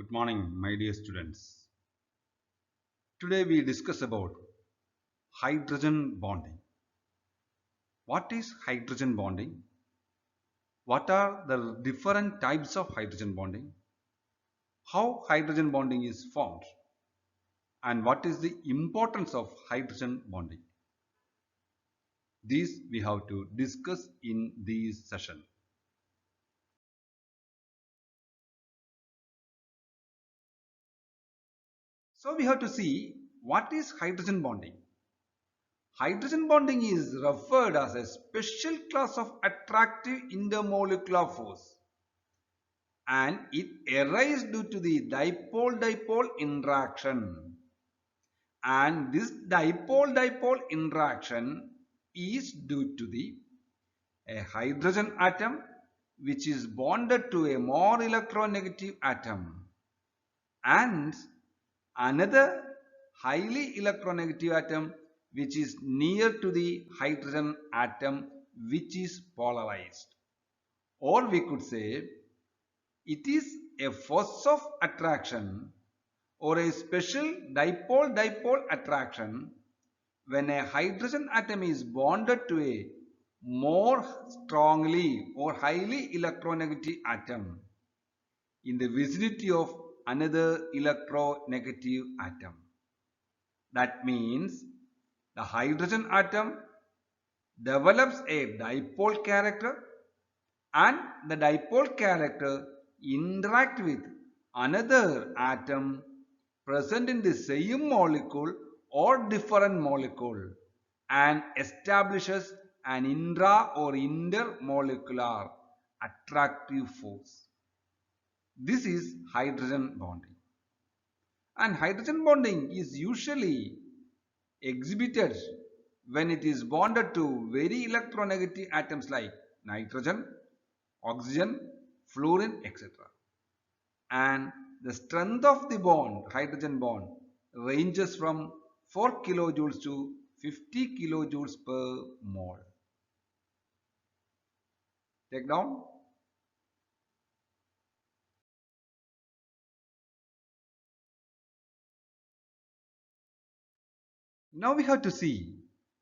Good morning, my dear students. Today we discuss about hydrogen bonding. What is hydrogen bonding? What are the different types of hydrogen bonding? How hydrogen bonding is formed? And what is the importance of hydrogen bonding? These we have to discuss in this session. So we have to see what is hydrogen bonding. Hydrogen bonding is referred as a special class of attractive intermolecular force, and it arises due to the dipole-dipole interaction, and this dipole-dipole interaction is due to a hydrogen atom which is bonded to a more electronegative atom and another highly electronegative atom which is near to the hydrogen atom which is polarized, or we could say it is a force of attraction or a special dipole-dipole attraction when a hydrogen atom is bonded to a more strongly or highly electronegative atom in the vicinity of another electronegative atom. That means the hydrogen atom develops a dipole character and the dipole character interact with another atom present in the same molecule or different molecule and establishes an intra or intermolecular attractive force. This is hydrogen bonding, and hydrogen bonding is usually exhibited when it is bonded to very electronegative atoms like nitrogen, oxygen, fluorine, etc. And the strength of the bond, hydrogen bond, ranges from 4 kilojoules to 50 kilojoules per mole. Take down. Now we have to see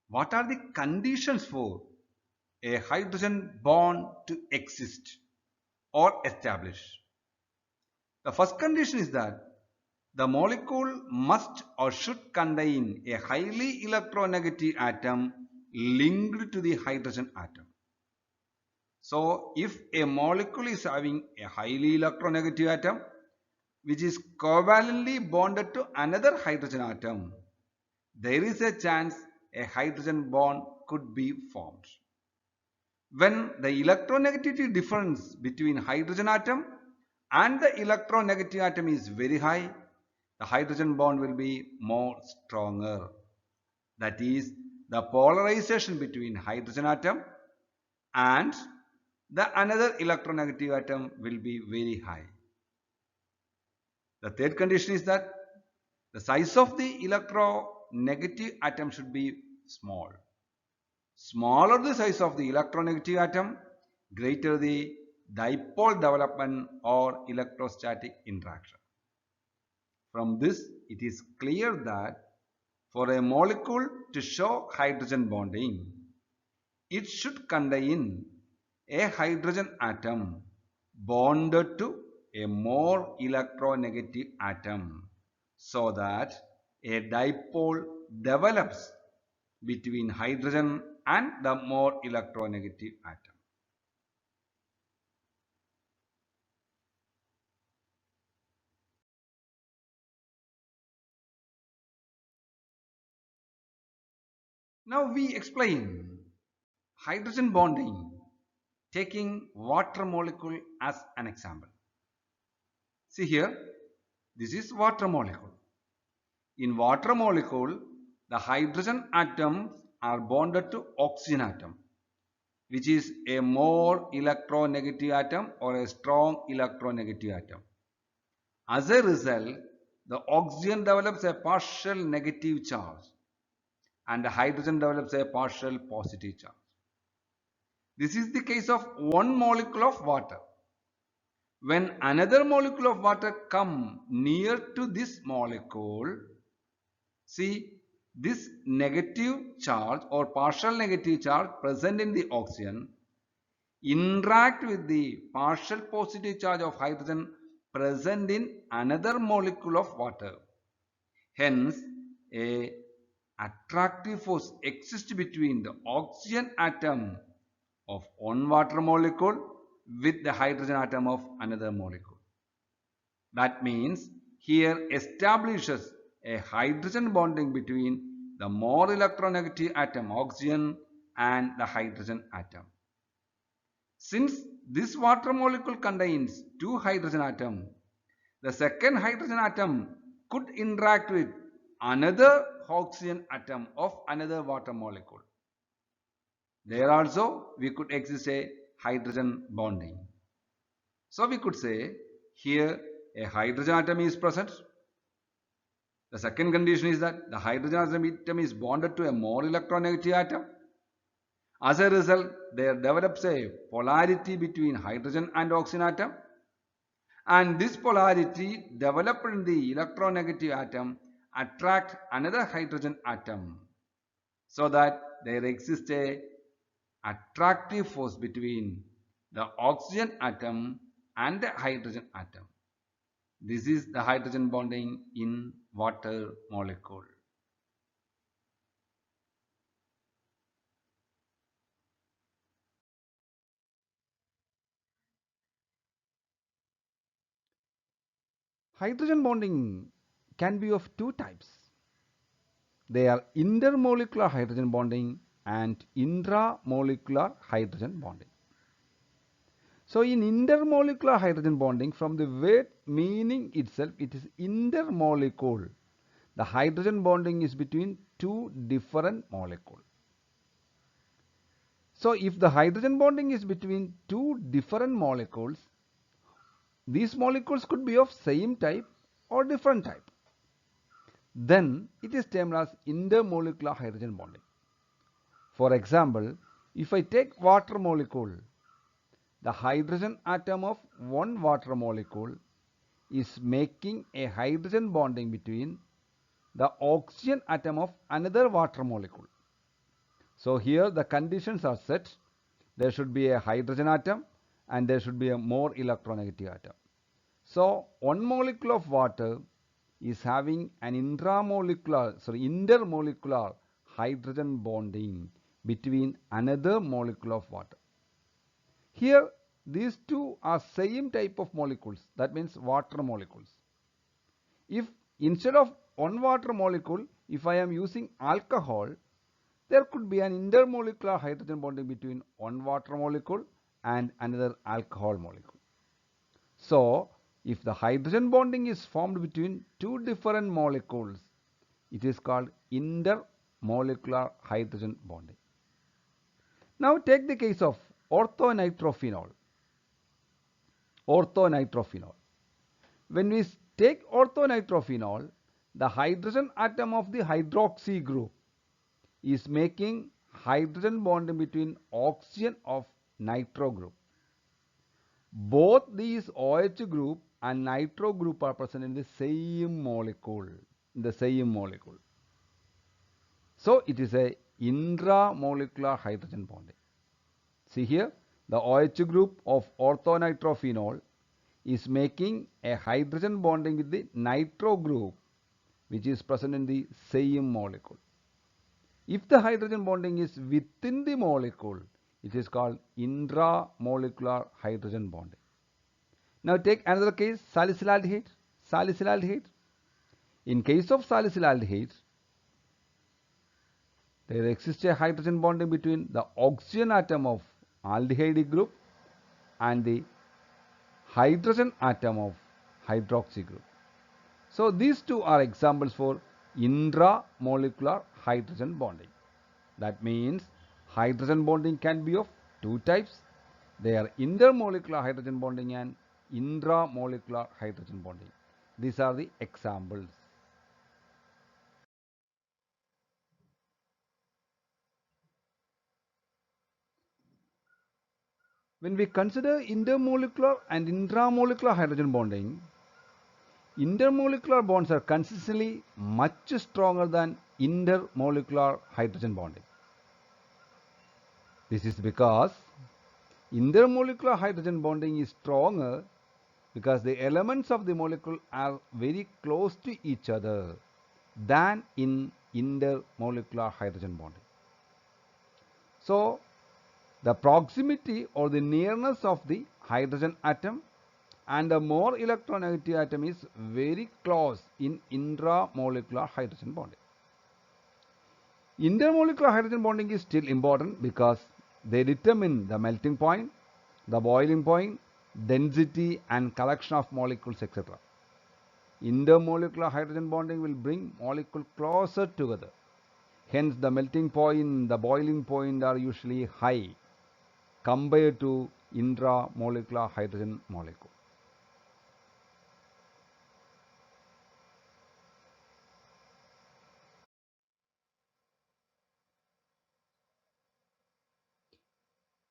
what are the conditions for a hydrogen bond to exist or establish. The first condition is that the molecule must or should contain a highly electronegative atom linked to the hydrogen atom. So if a molecule is having a highly electronegative atom which is covalently bonded to another hydrogen atom, there is a chance a hydrogen bond could be formed. When the electronegativity difference between hydrogen atom and the electronegative atom is very high, the hydrogen bond will be more stronger. That is, the polarization between hydrogen atom and the another electronegative atom will be very high. The third condition is that the size of the electronegative atom should be small. Smaller the size of the electronegative atom, greater the dipole development or electrostatic interaction. From this, it is clear that for a molecule to show hydrogen bonding, it should contain a hydrogen atom bonded to a more electronegative atom so that a dipole develops between hydrogen and the more electronegative atom. Now we explain hydrogen bonding taking water molecule as an example. See here, this is water molecule. In water molecule, the hydrogen atoms are bonded to oxygen atom, which is a more electronegative atom or a strong electronegative atom. As a result, the oxygen develops a partial negative charge and the hydrogen develops a partial positive charge. This is the case of one molecule of water. When another molecule of water come near to this molecule, see this negative charge or partial negative charge present in the oxygen interact with the partial positive charge of hydrogen present in another molecule of water. Hence, a attractive force exists between the oxygen atom of one water molecule with the hydrogen atom of another molecule. That means here establishes a hydrogen bonding between the more electronegative atom oxygen and the hydrogen atom. Since this water molecule contains two hydrogen atoms, the second hydrogen atom could interact with another oxygen atom of another water molecule. There also we could exist a hydrogen bonding. So we could say here a hydrogen atom is present. The second condition is that the hydrogen atom is bonded to a more electronegative atom. As a result, there develops a polarity between hydrogen and oxygen atom, and this polarity developed in the electronegative atom attract another hydrogen atom, so that there exists a attractive force between the oxygen atom and the hydrogen atom. This is the hydrogen bonding in water molecule. Hydrogen bonding can be of two types. They are intermolecular hydrogen bonding and intramolecular hydrogen bonding. So in intermolecular hydrogen bonding, from the word meaning itself, it is intermolecule. The hydrogen bonding is between two different molecules. So if the hydrogen bonding is between two different molecules, these molecules could be of same type or different type. Then it is termed as intermolecular hydrogen bonding. For example, if I take water molecule, the hydrogen atom of one water molecule is making a hydrogen bonding between the oxygen atom of another water molecule. So here the conditions are set. There should be a hydrogen atom and there should be a more electronegative atom. So one molecule of water is having an intermolecular hydrogen bonding between another molecule of water. Here these two are same type of molecules, that means water molecules. If instead of one water molecule, if I am using alcohol, there could be an intermolecular hydrogen bonding between one water molecule and another alcohol molecule. So if the hydrogen bonding is formed between two different molecules, it is called intermolecular hydrogen bonding. Now take the case of orthonitrophenol. Orthonitrophenol. When we take orthonitrophenol, the hydrogen atom of the hydroxy group is making hydrogen bonding between oxygen of nitro group. Both these OH group and nitro group are present in the same molecule. So it is a intramolecular hydrogen bonding. See here, the OH group of orthonitrophenol is making a hydrogen bonding with the nitro group, which is present in the same molecule. If the hydrogen bonding is within the molecule, it is called intramolecular hydrogen bonding. Now take another case, salicylaldehyde. Salicylaldehyde. In case of salicylaldehyde, there exists a hydrogen bonding between the oxygen atom of aldehyde group and the hydrogen atom of hydroxy group. So these two are examples for intramolecular hydrogen bonding. That means hydrogen bonding can be of two types. They are intermolecular hydrogen bonding and intramolecular hydrogen bonding. These are the examples. When we consider intermolecular and intramolecular hydrogen bonding, intermolecular bonds are consistently much stronger than intermolecular hydrogen bonding. This is because intermolecular hydrogen bonding is stronger because the elements of the molecule are very close to each other than in intermolecular hydrogen bonding. So, the proximity or the nearness of the hydrogen atom and the more electronegative atom is very close in intramolecular hydrogen bonding. Intermolecular hydrogen bonding is still important because they determine the melting point, the boiling point, density and collection of molecules, etc. Intermolecular hydrogen bonding will bring molecules closer together. Hence, the melting point, the boiling point are usually high compared to intramolecular hydrogen molecule.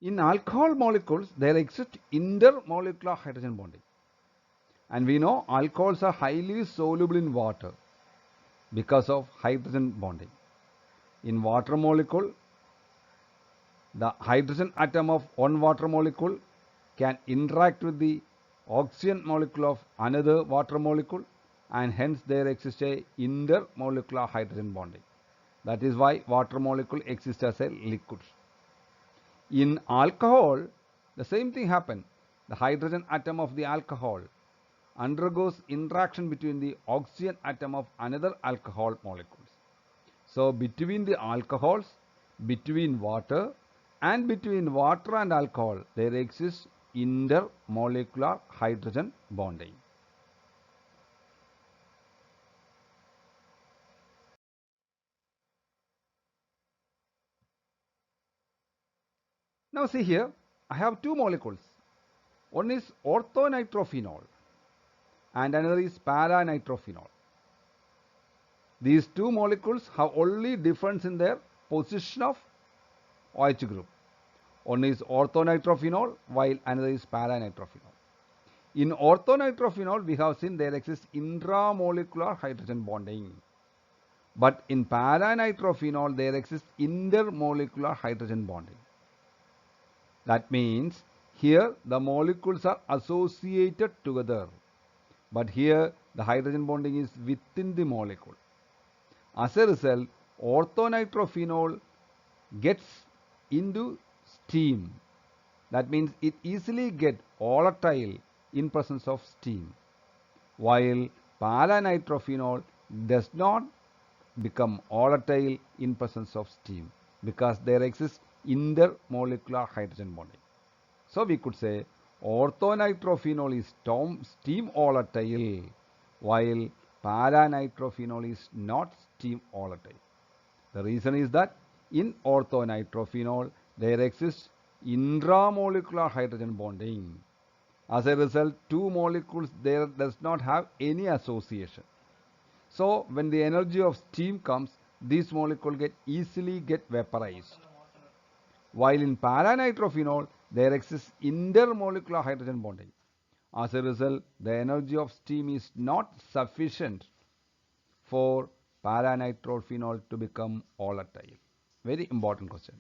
In alcohol molecules, there exists intermolecular hydrogen bonding. And we know alcohols are highly soluble in water because of hydrogen bonding. In water molecule, the hydrogen atom of one water molecule can interact with the oxygen molecule of another water molecule, and hence there exists a intermolecular hydrogen bonding. That is why water molecule exists as a liquid. In alcohol, the same thing happens. The hydrogen atom of the alcohol undergoes interaction between the oxygen atom of another alcohol molecules. So between the alcohols, between water and between water and alcohol, there exists intermolecular hydrogen bonding. Now see here, I have two molecules. One is orthonitrophenol and another is para-nitrophenol. These two molecules have only difference in their position of OH group. One is orthonitrophenol while another is para-nitrophenol. In orthonitrophenol, we have seen there exists intramolecular hydrogen bonding. But in para-nitrophenol, there exists intermolecular hydrogen bonding. That means here the molecules are associated together. But here the hydrogen bonding is within the molecule. As a result, orthonitrophenol gets into steam. That means it easily gets volatile in presence of steam, while para-nitrophenol does not become volatile in presence of steam because there exists intermolecular hydrogen bonding. So we could say orthonitrophenol is steam volatile while para-nitrophenol is not steam volatile. The reason is that in orthonitrophenol there exists intramolecular hydrogen bonding. As a result, two molecules there does not have any association. So when the energy of steam comes, these molecules easily get vaporized. While in para-nitrophenol, there exists intermolecular hydrogen bonding. As a result, the energy of steam is not sufficient for para-nitrophenol to become volatile. Very important question.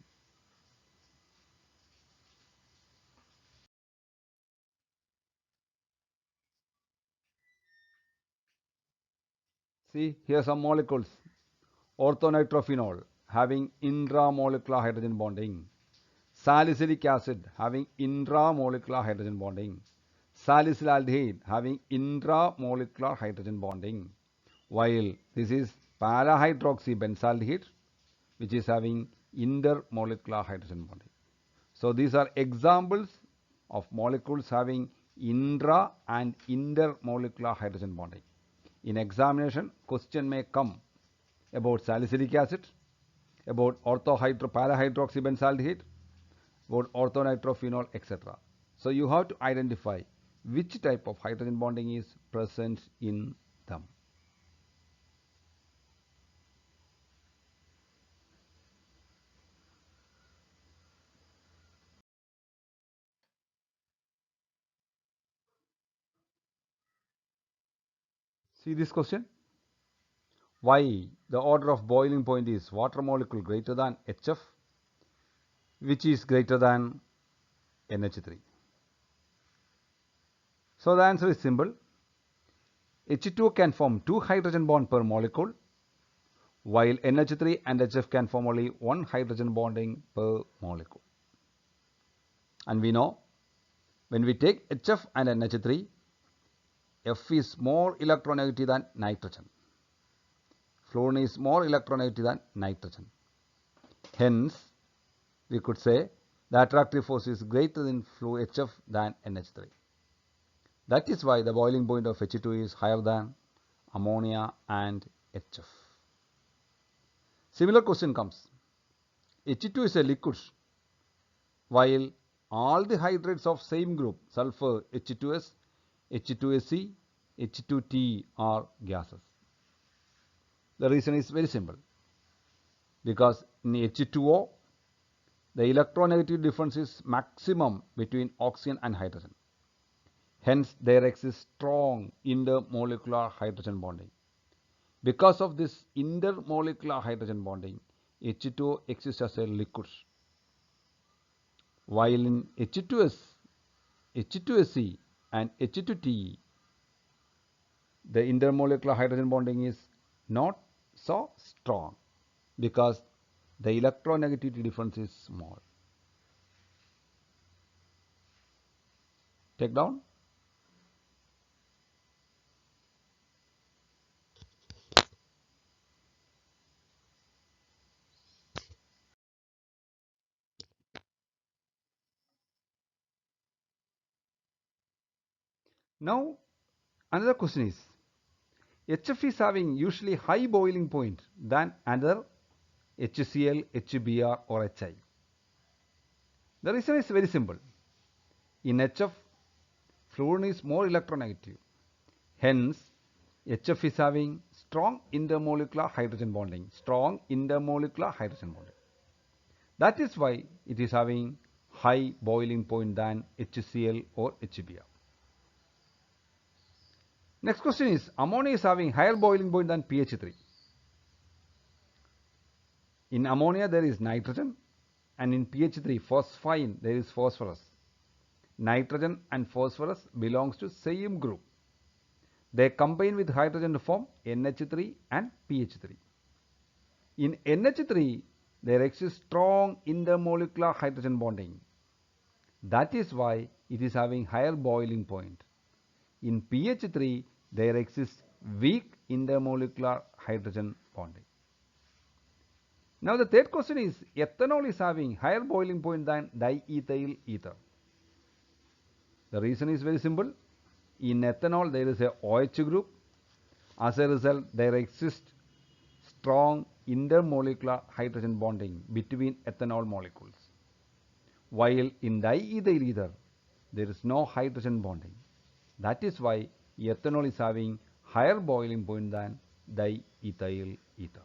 See, here are some molecules. Orthonitrophenol having intramolecular hydrogen bonding. Salicylic acid having intramolecular hydrogen bonding. Salicylaldehyde having intramolecular hydrogen bonding. While this is para-hydroxybenzaldehyde, which is having intermolecular hydrogen bonding. So these are examples of molecules having intra and intermolecular hydrogen bonding. In examination, question may come about salicylic acid, about para-hydroxybenzaldehyde, about orthonitrophenol, etc. So you have to identify which type of hydrogen bonding is present in them. See this question. Why the order of boiling point is water molecule greater than HF, which is greater than NH3? So the answer is simple. H2O can form 2 hydrogen bond per molecule, while NH3 and HF can form only 1 hydrogen bonding per molecule. And we know when we take HF and NH3, F is more electronegative than nitrogen. Fluorine is more electronegative than nitrogen. Hence, we could say the attractive force is greater in HF than NH3. That is why the boiling point of H2 is higher than ammonia and HF. Similar question comes. H2 is a liquid, while all the hydrates of same group, sulfur, H2S, H2SC, H2T are gases. The reason is very simple. Because in H2O, the electronegative difference is maximum between oxygen and hydrogen. Hence, there exists strong intermolecular hydrogen bonding. Because of this intermolecular hydrogen bonding, H2O exists as a liquid. While in H2S, H2SC and H2T, the intermolecular hydrogen bonding is not so strong because the electronegativity difference is small. Take down. Now, another question is, HF is having usually high boiling point than other HCl, HBr or HI. The reason is very simple. In HF, fluorine is more electronegative. Hence, HF is having strong intermolecular hydrogen bonding. That is why it is having high boiling point than HCl or HBr. Next question is, ammonia is having higher boiling point than pH3. In ammonia there is nitrogen, and in pH3 phosphine there is phosphorus. Nitrogen and phosphorus belongs to same group. They combine with hydrogen to form NH3 and pH3. In NH3 there exists strong intermolecular hydrogen bonding. That is why it is having higher boiling point. In pH3 there exists weak intermolecular hydrogen bonding. Now the third question is, ethanol is having higher boiling point than diethyl ether. The reason is very simple. In ethanol there is a OH group. As a result, there exists strong intermolecular hydrogen bonding between ethanol molecules. While in diethyl ether there is no hydrogen bonding. That is why ethanol is having higher boiling point than diethyl ether.